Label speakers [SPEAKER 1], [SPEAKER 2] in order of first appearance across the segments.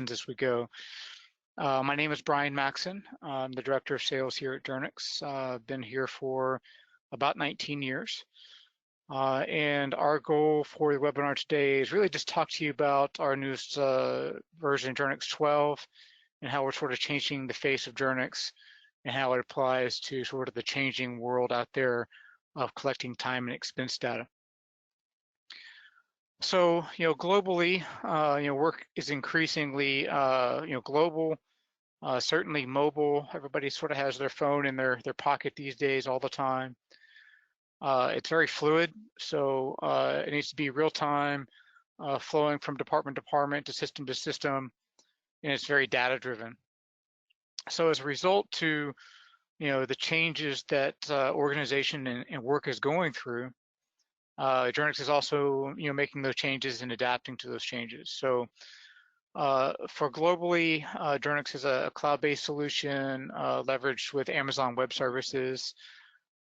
[SPEAKER 1] as we go. My name is Brian Maxon. I'm the Director of Sales here at Journyx. I've been here for about 19 years. And our goal for the webinar today is really just talk to you about our newest version, Journyx 12, and how we're sort of changing the face of Journyx and how it applies to sort of the changing world out there of collecting time and expense data. So, globally, work is increasingly, global, certainly mobile. Everybody sort of has their phone in their pocket these days all the time. It's very fluid, so it needs to be real time, flowing from department to department to system, and it's very data driven. So as a result to, the changes that organization and work is going through, Journyx is also, making those changes and adapting to those changes. So for globally, Journyx is a cloud-based solution leveraged with Amazon Web Services.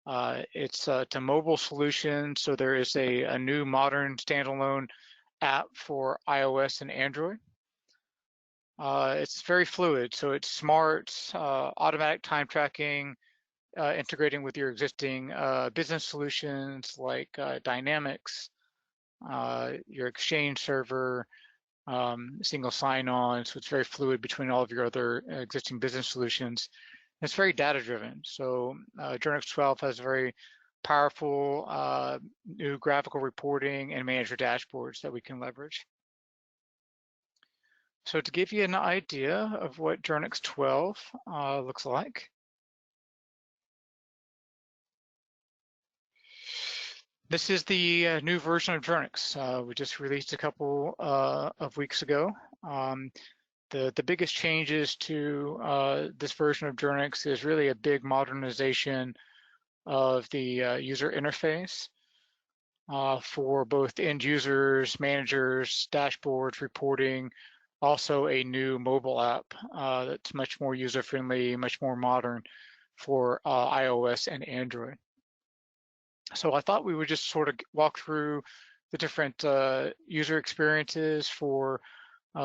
[SPEAKER 1] It's a mobile solution, so there is a new modern standalone app for iOS and Android. It's very fluid, so it's smart, automatic time tracking, integrating with your existing business solutions like Dynamics, your Exchange server, single sign-on, so it's very fluid between all of your other existing business solutions. It's very data-driven, so Journyx 12 has very powerful new graphical reporting and manager dashboards that we can leverage. So to give you an idea of what Journyx 12 looks like, this is the new version of Journyx. We just released a couple of weeks ago. The biggest changes to this version of Journyx is really a big modernization of the user interface for both end users, managers, dashboards, reporting, also a new mobile app that's much more user-friendly, much more modern for iOS and Android. So I thought we would just sort of walk through the different user experiences for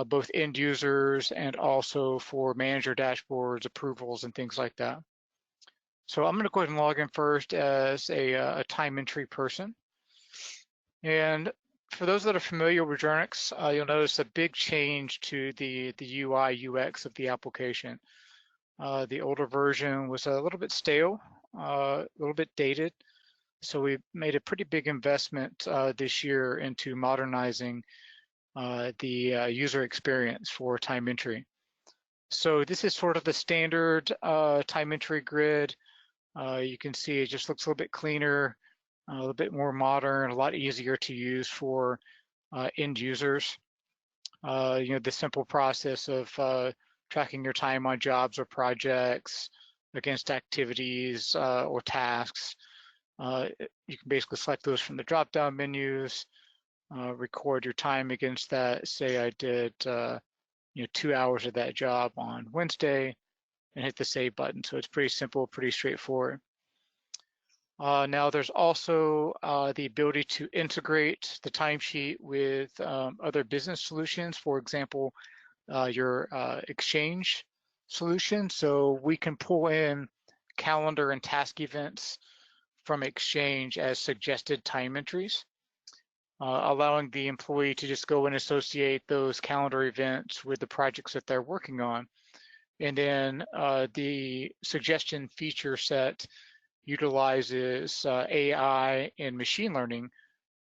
[SPEAKER 1] both end users and also for manager dashboards, approvals, and things like that. So I'm going to go ahead and log in first as a time entry person. And for those that are familiar with Journyx, you'll notice a big change to the UI UX of the application. The older version was a little bit stale, a little bit dated. So we made a pretty big investment this year into modernizing the user experience for time entry. So this is sort of the standard time entry grid. You can see it just looks a little bit cleaner, a little bit more modern, a lot easier to use for end users. The simple process of tracking your time on jobs or projects against activities or tasks. You can basically select those from the drop-down menus, record your time against that. Say I did 2 hours of that job on Wednesday, and hit the save button. So it's pretty simple, pretty straightforward. Now there's also the ability to integrate the timesheet with other business solutions. For example, your Exchange solution. So we can pull in calendar and task events from Exchange as suggested time entries, allowing the employee to just go and associate those calendar events with the projects that they're working on. And then the suggestion feature set utilizes AI and machine learning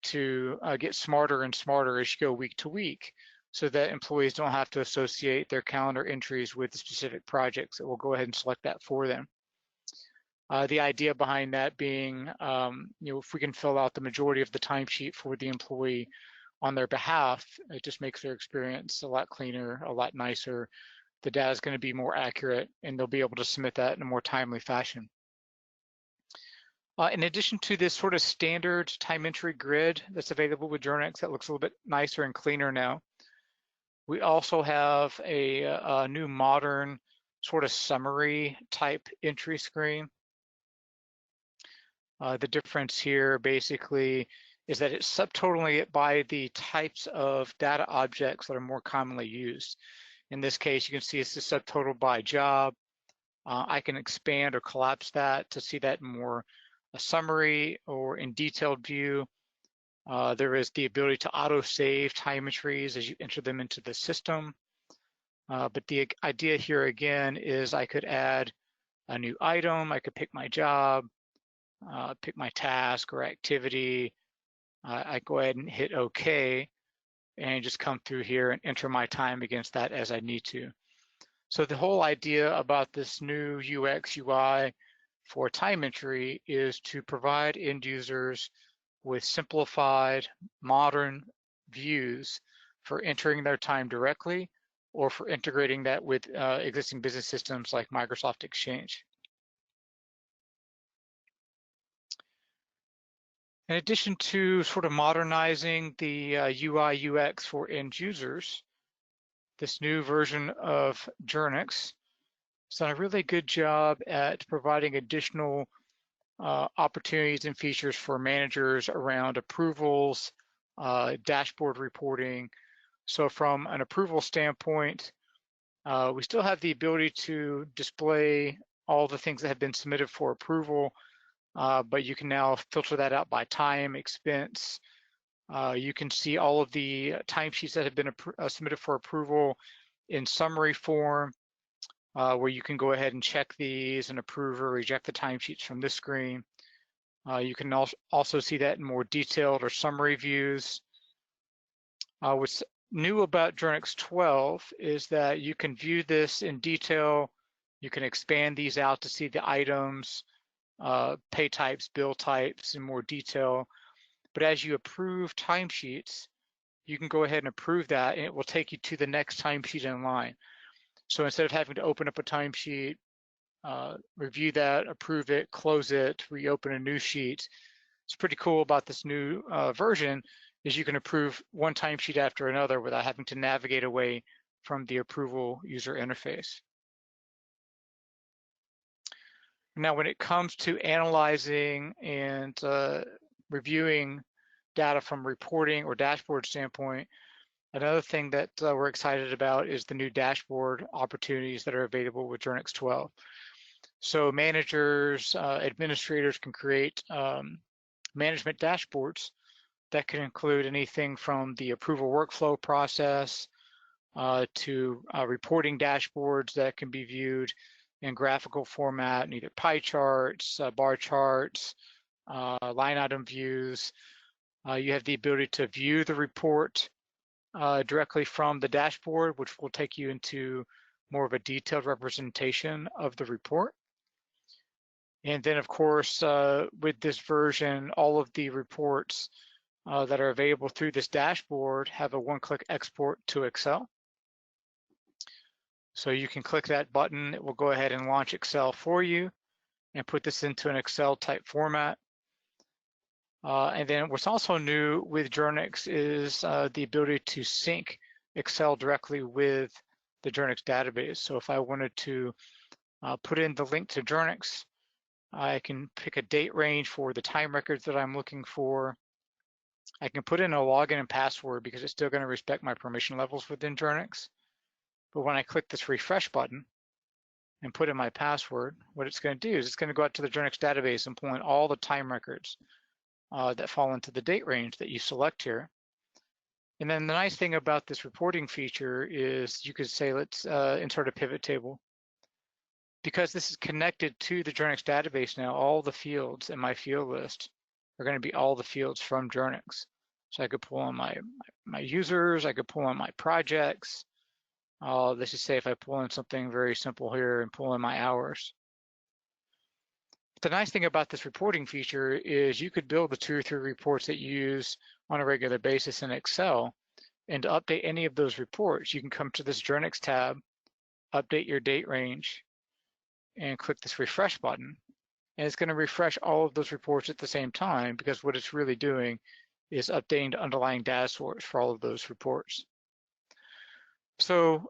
[SPEAKER 1] to get smarter and smarter as you go week to week, so that employees don't have to associate their calendar entries with the specific projects. It will go ahead and select that for them. The idea behind that being, if we can fill out the majority of the timesheet for the employee on their behalf, it just makes their experience a lot cleaner, a lot nicer. The data is going to be more accurate, and they'll be able to submit that in a more timely fashion. In addition to this sort of standard time entry grid that's available with Journyx that looks a little bit nicer and cleaner now, we also have a new modern sort of summary type entry screen. The difference here basically is that it's subtotaling it by the types of data objects that are more commonly used. In this case, you can see it's the subtotal by job. I can expand or collapse that to see that in more a summary or in detailed view. There is the ability to auto-save time entries as you enter them into the system. But the idea here again is I could add a new item, I could pick my job, pick my task or activity. I go ahead and hit OK and just come through here and enter my time against that as I need to. So the whole idea about this new UX UI for time entry is to provide end users with simplified, modern views for entering their time directly or for integrating that with existing business systems like Microsoft Exchange. In addition to sort of modernizing the UI UX for end users, this new version of Journyx has done a really good job at providing additional opportunities and features for managers around approvals, dashboard reporting. So from an approval standpoint, we still have the ability to display all the things that have been submitted for approval, but you can now filter that out by time, expense. You can see all of the timesheets that have been submitted for approval in summary form, where you can go ahead and check these and approve or reject the timesheets from this screen. You can also see that in more detailed or summary views. What's new about Journyx 12 is that you can view this in detail. You can expand these out to see the items, pay types, bill types in more detail. But as you approve timesheets, you can go ahead and approve that and it will take you to the next timesheet in line. So instead of having to open up a timesheet, review that, approve it, close it, reopen a new sheet, it's pretty cool about this new version is you can approve one timesheet after another without having to navigate away from the approval user interface. Now, when it comes to analyzing and reviewing data from reporting or dashboard standpoint, another thing that we're excited about is the new dashboard opportunities that are available with Journyx 12. So managers, administrators can create management dashboards that can include anything from the approval workflow process to reporting dashboards that can be viewed in graphical format, in either pie charts, bar charts, line item views. You have the ability to view the report directly from the dashboard, which will take you into more of a detailed representation of the report. And then, of course, with this version, all of the reports that are available through this dashboard have a one-click export to Excel. So you can click that button, it will go ahead and launch Excel for you and put this into an Excel type format. And then what's also new with Journyx is the ability to sync Excel directly with the Journyx database. So if I wanted to put in the link to Journyx, I can pick a date range for the time records that I'm looking for. I can put in a login and password because it's still going to respect my permission levels within Journyx. But when I click this refresh button and put in my password, what it's going to do is it's going to go out to the Journyx database and pull in all the time records that fall into the date range that you select here. And then the nice thing about this reporting feature is you could say, let's insert a pivot table. Because this is connected to the Journyx database now, all the fields in my field list are going to be all the fields from Journyx. So I could pull on my users, I could pull on my projects. Let's just say if I pull in something very simple here and pull in my hours. The nice thing about this reporting feature is you could build the 2 or 3 reports that you use on a regular basis in Excel. And to update any of those reports, you can come to this Journyx tab, update your date range, and click this refresh button. And it's going to refresh all of those reports at the same time because what it's really doing is updating the underlying data source for all of those reports. So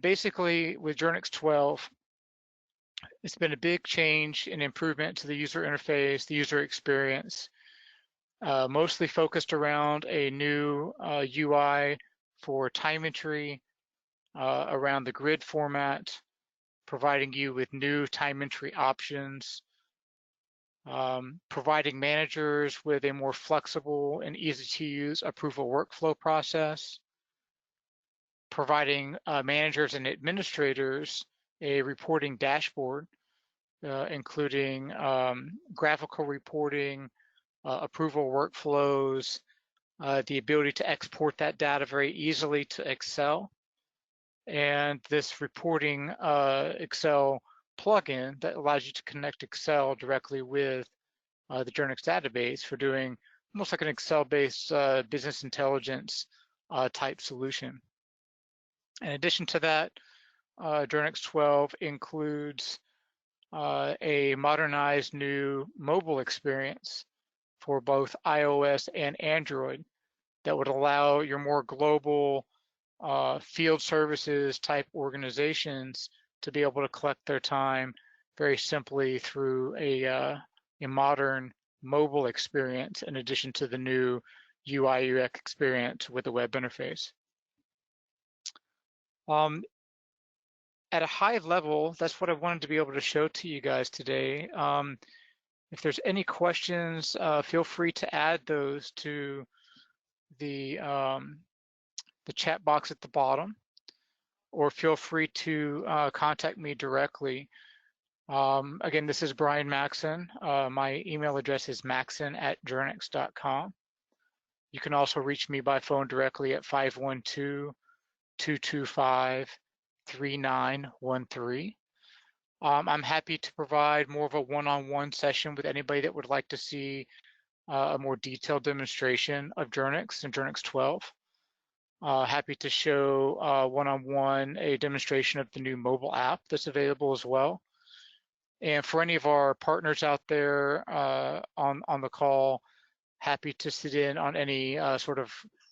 [SPEAKER 1] basically with Journyx 12, it's been a big change and improvement to the user interface, the user experience, mostly focused around a new UI for time entry, around the grid format, providing you with new time entry options, providing managers with a more flexible and easy to use approval workflow process, providing managers and administrators a reporting dashboard, including graphical reporting, approval workflows, the ability to export that data very easily to Excel, and this reporting Excel plugin that allows you to connect Excel directly with the Journyx database for doing almost like an Excel-based business intelligence type solution. In addition to that, Journyx 12 includes a modernized new mobile experience for both iOS and Android that would allow your more global field services type organizations to be able to collect their time very simply through a modern mobile experience in addition to the new UI UX experience with the web interface. At a high level, that's what I wanted to be able to show to you guys today. If there's any questions, feel free to add those to the chat box at the bottom, or feel free to contact me directly. Again, this is Brian Maxon. My email address is maxon@journyx.com. You can also reach me by phone directly at 512-225-3913. I'm happy to provide more of a one-on-one session with anybody that would like to see a more detailed demonstration of Journyx and Journyx 12. Happy to show one-on-one a demonstration of the new mobile app that's available as well. And for any of our partners out there on the call, happy to sit in on any sort of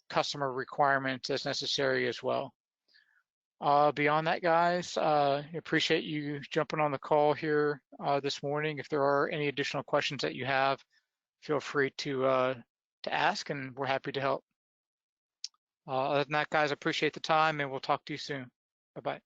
[SPEAKER 1] customer requirements as necessary as well. Beyond that, guys, appreciate you jumping on the call here this morning. If there are any additional questions that you have, feel free to ask, and we're happy to help. Other than that, guys, I appreciate the time, and we'll talk to you soon. Bye-bye.